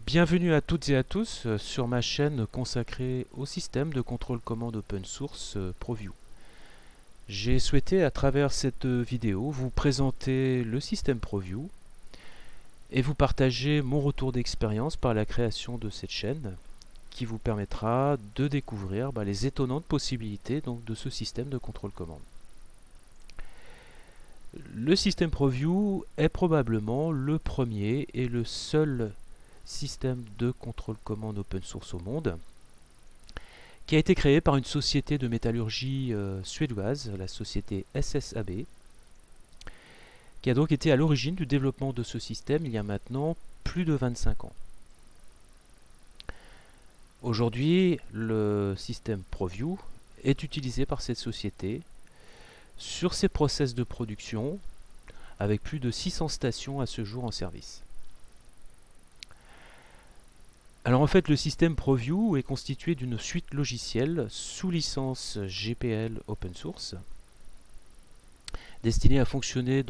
Bienvenue à toutes et à tous sur ma chaîne consacrée au système de contrôle commande open source ProView. J'ai souhaité à travers cette vidéo vous présenter le système ProView et vous partager mon retour d'expérience par la création de cette chaîne qui vous permettra de découvrir les étonnantes possibilités de ce système de contrôle commande. Le système ProView est probablement le premier et le seul système de contrôle commande open source au monde, qui a été créé par une société de métallurgie suédoise, la société SSAB, qui a donc été à l'origine du développement de ce système il y a maintenant plus de 25 ans. Aujourd'hui, le système ProView est utilisé par cette société sur ses process de production, avec plus de 600 stations à ce jour en service. Alors en fait, le système ProView est constitué d'une suite logicielle sous licence GPL open source, destinée à fonctionner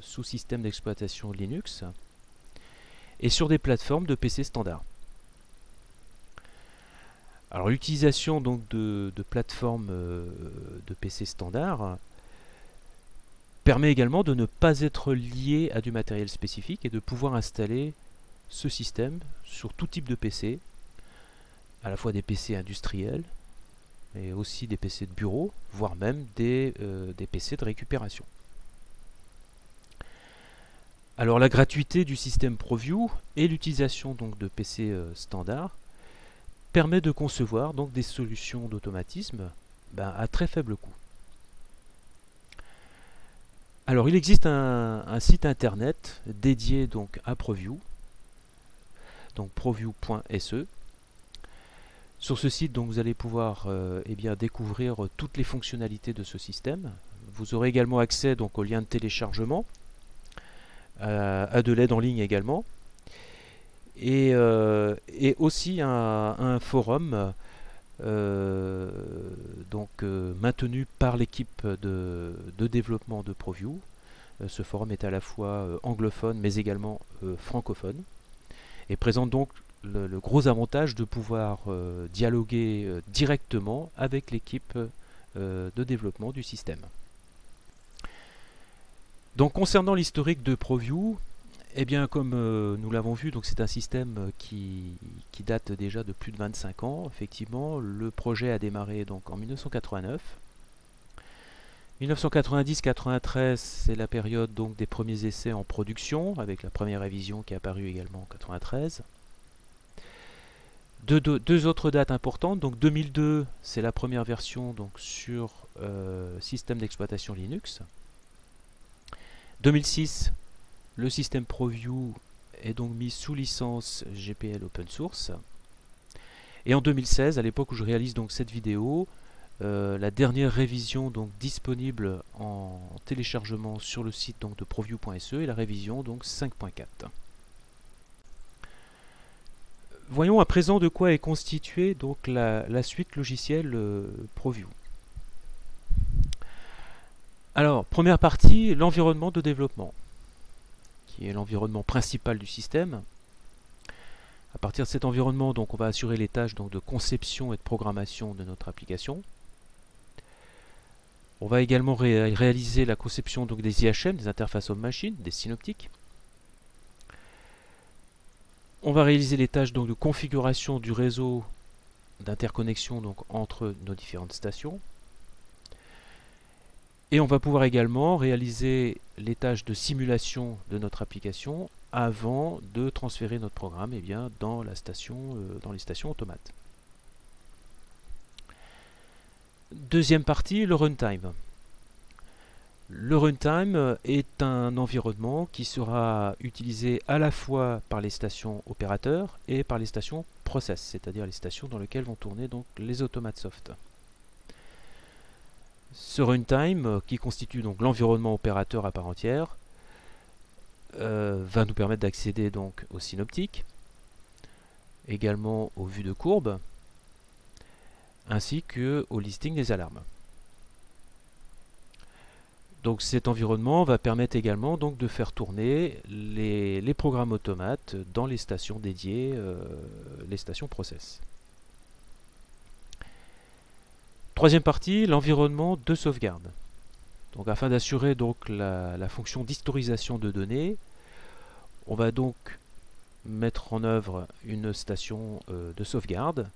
sous système d'exploitation Linux et sur des plateformes de PC standard. Alors l'utilisation de plateformes de PC standard permet également de ne pas être lié à du matériel spécifique et de pouvoir installer ce système sur tout type de PC, à la fois des PC industriels, mais aussi des PC de bureau, voire même des PC de récupération. Alors la gratuité du système ProView et l'utilisation de PC standard permet de concevoir des solutions d'automatisme à très faible coût. Alors il existe un site internet dédié à ProView, donc proview.se. Sur ce site, vous allez pouvoir découvrir toutes les fonctionnalités de ce système. Vous aurez également accès au lien de téléchargement, à de l'aide en ligne également, et aussi un forum maintenu par l'équipe de développement de ProView. Ce forum est à la fois anglophone mais également francophone et présente donc le gros avantage de pouvoir dialoguer directement avec l'équipe de développement du système. Donc concernant l'historique de ProView, comme nous l'avons vu, c'est un système qui date déjà de plus de 25 ans. Effectivement, le projet a démarré en 1989. 1990-93, c'est la période des premiers essais en production, avec la première révision qui est apparue également en 93. Deux autres dates importantes. 2002, c'est la première version sur système d'exploitation Linux. 2006, le système ProView est mis sous licence GPL open source. Et en 2016, à l'époque où je réalise cette vidéo, la dernière révision disponible en téléchargement sur le site de proview.se est la révision 5.4. Voyons à présent de quoi est constituée la suite logicielle ProView. Alors, première partie, l'environnement de développement, qui est l'environnement principal du système. À partir de cet environnement, on va assurer les tâches de conception et de programmation de notre application. On va également réaliser la conception des IHM, des interfaces homme-machine, des synoptiques. On va réaliser les tâches de configuration du réseau d'interconnexion entre nos différentes stations. Et on va pouvoir également réaliser les tâches de simulation de notre application avant de transférer notre programme dans les stations automates. Deuxième partie, le runtime. Le runtime est un environnement qui sera utilisé à la fois par les stations opérateurs et par les stations process, c'est-à-dire les stations dans lesquelles vont tourner les automates soft. Ce runtime, qui constitue l'environnement opérateur à part entière, va nous permettre d'accéder aux synoptiques, également aux vues de courbe, ainsi qu'au listing des alarmes. Donc cet environnement va permettre également donc de faire tourner les programmes automates dans les stations dédiées, les stations process. Troisième partie, l'environnement de sauvegarde. Donc afin d'assurer donc la fonction d'historisation de données, on va donc mettre en œuvre une station de sauvegarde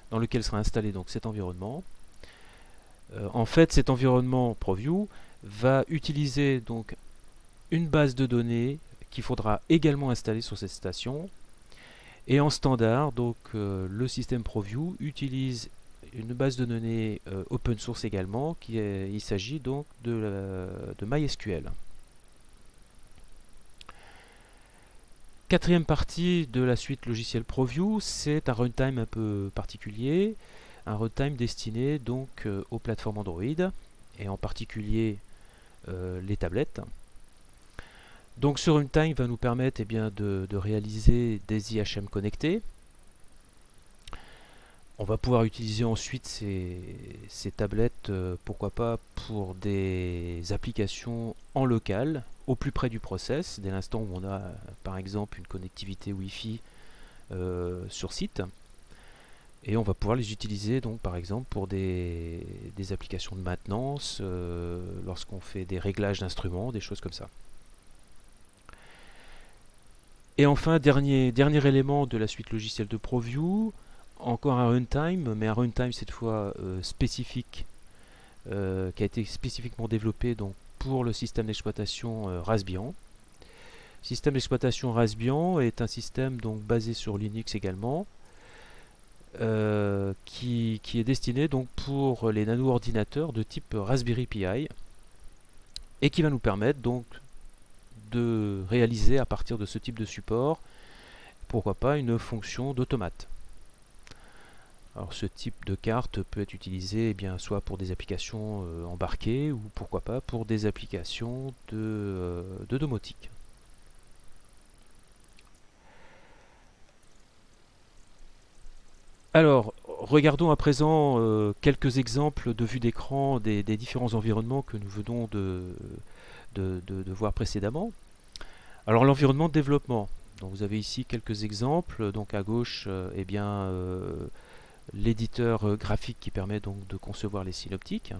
dans lequel sera installé donc cet environnement. En fait, cet environnement ProView va utiliser donc une base de données qu'il faudra également installer sur cette station. Et en standard, donc le système ProView utilise une base de données open source également, il s'agit donc de MySQL. Quatrième partie de la suite logicielle ProView, c'est un runtime un peu particulier, un runtime destiné donc aux plateformes Android et en particulier les tablettes. Donc ce runtime va nous permettre de réaliser des IHM connectés. On va pouvoir utiliser ensuite ces tablettes, pourquoi pas, pour des applications en local, au plus près du process, dès l'instant où on a par exemple une connectivité Wi-Fi sur site. Et on va pouvoir les utiliser donc par exemple pour des applications de maintenance, lorsqu'on fait des réglages d'instruments, des choses comme ça. Et enfin, dernier élément de la suite logicielle de ProView, encore un runtime, mais un runtime cette fois spécifique, qui a été spécifiquement développé donc, pour le système d'exploitation Raspbian. Le système d'exploitation Raspbian est un système donc, basé sur Linux également, qui est destiné donc, pour les nano-ordinateurs de type Raspberry Pi, et qui va nous permettre donc de réaliser à partir de ce type de support, pourquoi pas, une fonction d'automate. Alors ce type de carte peut être utilisé soit pour des applications embarquées ou pourquoi pas pour des applications de domotique. Alors regardons à présent quelques exemples de vue d'écran des différents environnements que nous venons de voir précédemment. Alors l'environnement de développement, donc vous avez ici quelques exemples, donc à gauche l'éditeur graphique qui permet donc de concevoir les synoptiques.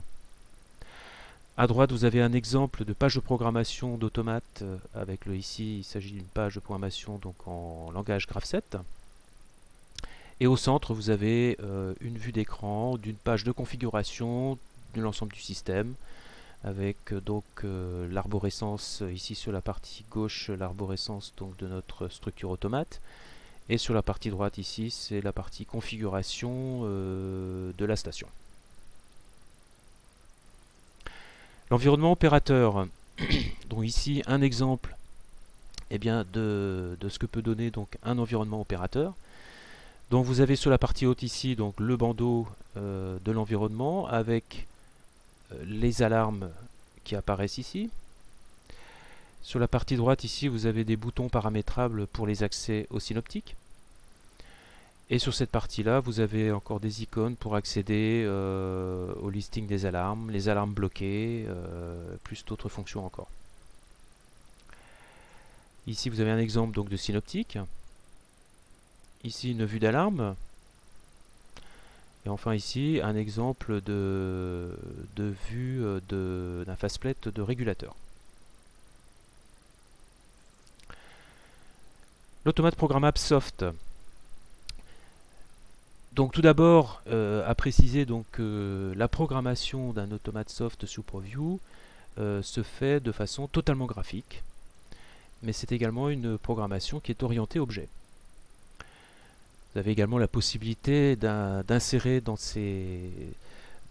À droite, vous avez un exemple de page de programmation d'automate avec ici, il s'agit d'une page de programmation donc en langage Graph7. Et au centre, vous avez une vue d'écran d'une page de configuration de l'ensemble du système avec donc l'arborescence ici sur la partie gauche, l'arborescence donc de notre structure automate. Et sur la partie droite ici, c'est la partie configuration de la station. L'environnement opérateur. Donc ici, un exemple de ce que peut donner donc, un environnement opérateur. Donc vous avez sur la partie haute ici donc, le bandeau de l'environnement avec les alarmes qui apparaissent ici. Sur la partie droite ici, vous avez des boutons paramétrables pour les accès aux synoptiques. Et sur cette partie-là, vous avez encore des icônes pour accéder au listing des alarmes, les alarmes bloquées, plus d'autres fonctions encore. Ici, vous avez un exemple donc, de synoptique. Ici, une vue d'alarme. Et enfin ici, un exemple de vue d'un faceplate de régulateur. L'automate programmable soft. Donc tout d'abord, à préciser donc, que la programmation d'un automate soft sous ProView se fait de façon totalement graphique, mais c'est également une programmation qui est orientée objet. Vous avez également la possibilité d'insérer dans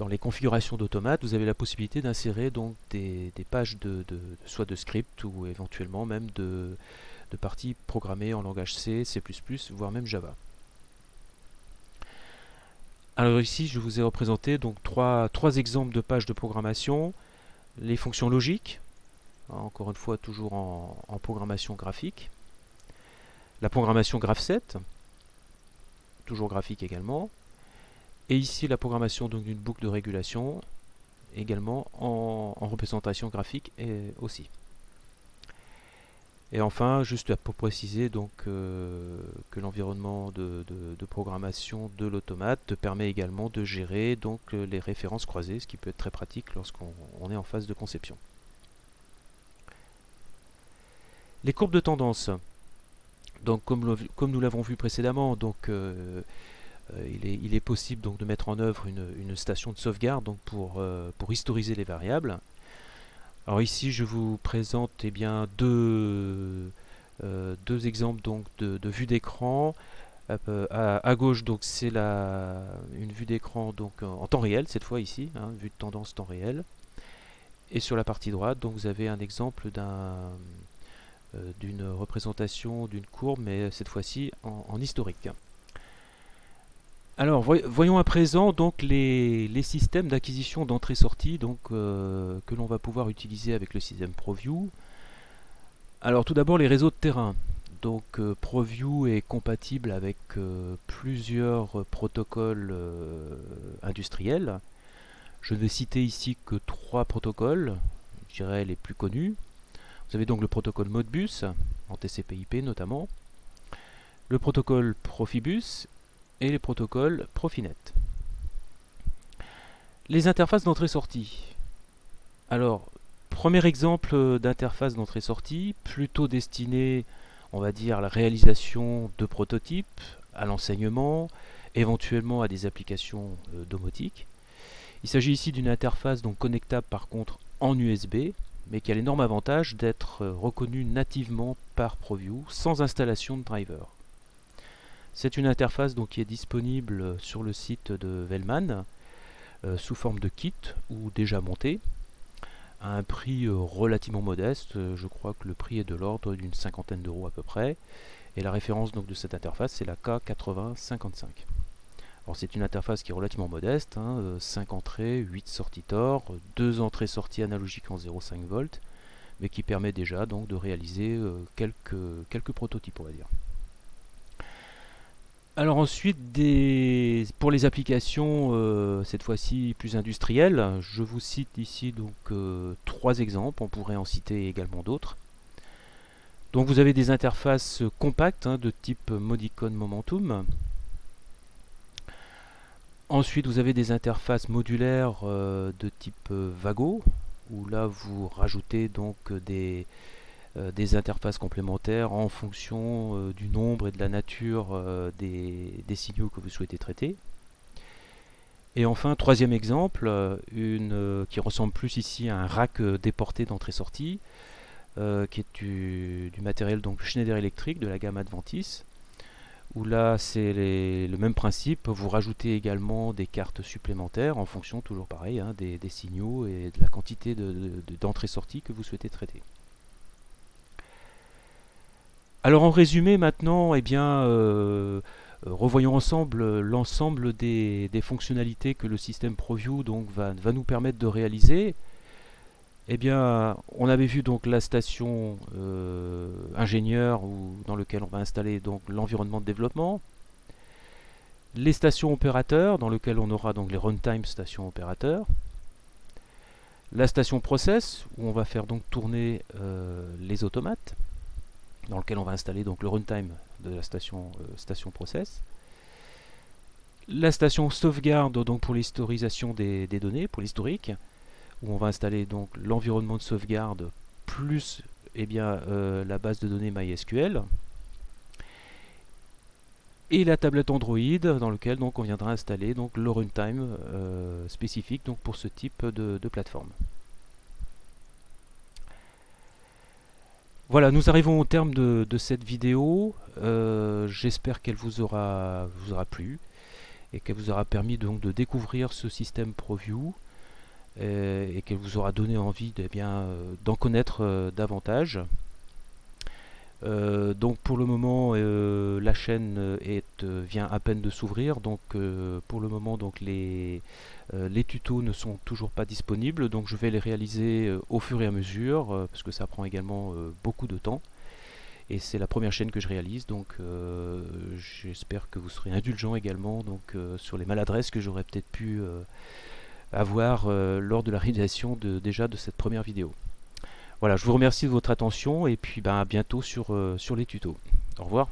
les configurations d'automate, vous avez la possibilité d'insérer donc des pages soit de script ou éventuellement même de parties programmées en langage C, C++, voire même Java. Alors ici, je vous ai représenté donc trois exemples de pages de programmation. Les fonctions logiques, encore une fois toujours en programmation graphique. La programmation Graph7, toujours graphique également. Et ici la programmation d'une boucle de régulation, également en représentation graphique aussi. Et enfin, juste pour préciser donc que l'environnement de programmation de l'automate te permet également de gérer donc les références croisées, ce qui peut être très pratique lorsqu'on est en phase de conception. Les courbes de tendance. Donc comme nous l'avons vu précédemment, donc il est possible donc de mettre en œuvre une station de sauvegarde donc pour historiser les variables. Alors ici je vous présente bien deux exemples donc de vue d'écran. À gauche donc c'est une vue d'écran donc en temps réel cette fois ici, hein, vue de tendance temps réel. Et sur la partie droite donc vous avez un exemple d'une représentation d'une courbe, mais cette fois-ci en historique. Alors voyons à présent donc les systèmes d'acquisition d'entrée-sortie que l'on va pouvoir utiliser avec le système ProView. Alors tout d'abord les réseaux de terrain. Donc ProView est compatible avec plusieurs protocoles industriels. Je ne vais citer ici que 3 protocoles, je dirais les plus connus. Vous avez donc le protocole Modbus, en TCP/IP notamment, le protocole Profibus et les protocoles Profinet. Les interfaces d'entrée-sortie. Alors, premier exemple d'interface d'entrée-sortie, plutôt destinée, on va dire, à la réalisation de prototypes, à l'enseignement, éventuellement à des applications domotiques. Il s'agit ici d'une interface donc connectable par contre en USB, mais qui a l'énorme avantage d'être reconnue nativement par ProView sans installation de driver. C'est une interface donc, qui est disponible sur le site de Wellman sous forme de kit ou déjà monté à un prix relativement modeste. Je crois que le prix est de l'ordre d'une cinquantaine d'euros à peu près. Et la référence donc, de cette interface c'est la K8055. Alors c'est une interface qui est relativement modeste, hein, 5 entrées, 8 sorties Tor, 2 entrées-sorties analogiques en 0,5 volts, mais qui permet déjà donc de réaliser quelques prototypes, on va dire. Alors ensuite, pour les applications cette fois-ci plus industrielles, je vous cite ici donc 3 exemples, on pourrait en citer également d'autres. Donc vous avez des interfaces compactes hein, de type Modicon Momentum. Ensuite, vous avez des interfaces modulaires de type Vago, où là vous rajoutez donc des interfaces complémentaires en fonction du nombre et de la nature des signaux que vous souhaitez traiter. Et enfin, troisième exemple, qui ressemble plus ici à un rack déporté d'entrée-sortie, qui est du matériel donc Schneider Electric de la gamme Adventis, où là c'est le même principe, vous rajoutez également des cartes supplémentaires en fonction, toujours pareil, hein, des signaux et de la quantité d'entrée-sortie que vous souhaitez traiter. Alors en résumé maintenant, eh bien, revoyons ensemble l'ensemble des fonctionnalités que le système ProView donc, va nous permettre de réaliser. Eh bien, on avait vu donc la station ingénieur dans lequel on va installer donc l'environnement de développement, les stations opérateurs dans lesquelles on aura donc les runtime stations opérateurs, la station process où on va faire donc tourner les automates, dans lequel on va installer donc le runtime de la station process, la station sauvegarde donc pour l'historisation des données, pour l'historique, où on va installer donc l'environnement de sauvegarde plus eh bien, la base de données MySQL, et la tablette Android dans laquelle donc on viendra installer donc le runtime spécifique donc pour ce type de plateforme. Voilà, nous arrivons au terme de cette vidéo. J'espère qu'elle vous aura plu et qu'elle vous aura permis donc de découvrir ce système ProView et qu'elle vous aura donné envie d'en connaître davantage. Donc pour le moment la chaîne vient à peine de s'ouvrir, donc pour le moment donc les tutos ne sont toujours pas disponibles, donc je vais les réaliser au fur et à mesure parce que ça prend également beaucoup de temps et c'est la première chaîne que je réalise, donc j'espère que vous serez indulgents également donc, sur les maladresses que j'aurais peut-être pu à voir lors de la réalisation déjà de cette première vidéo. Voilà, je vous remercie de votre attention et puis ben, à bientôt sur les tutos. Au revoir.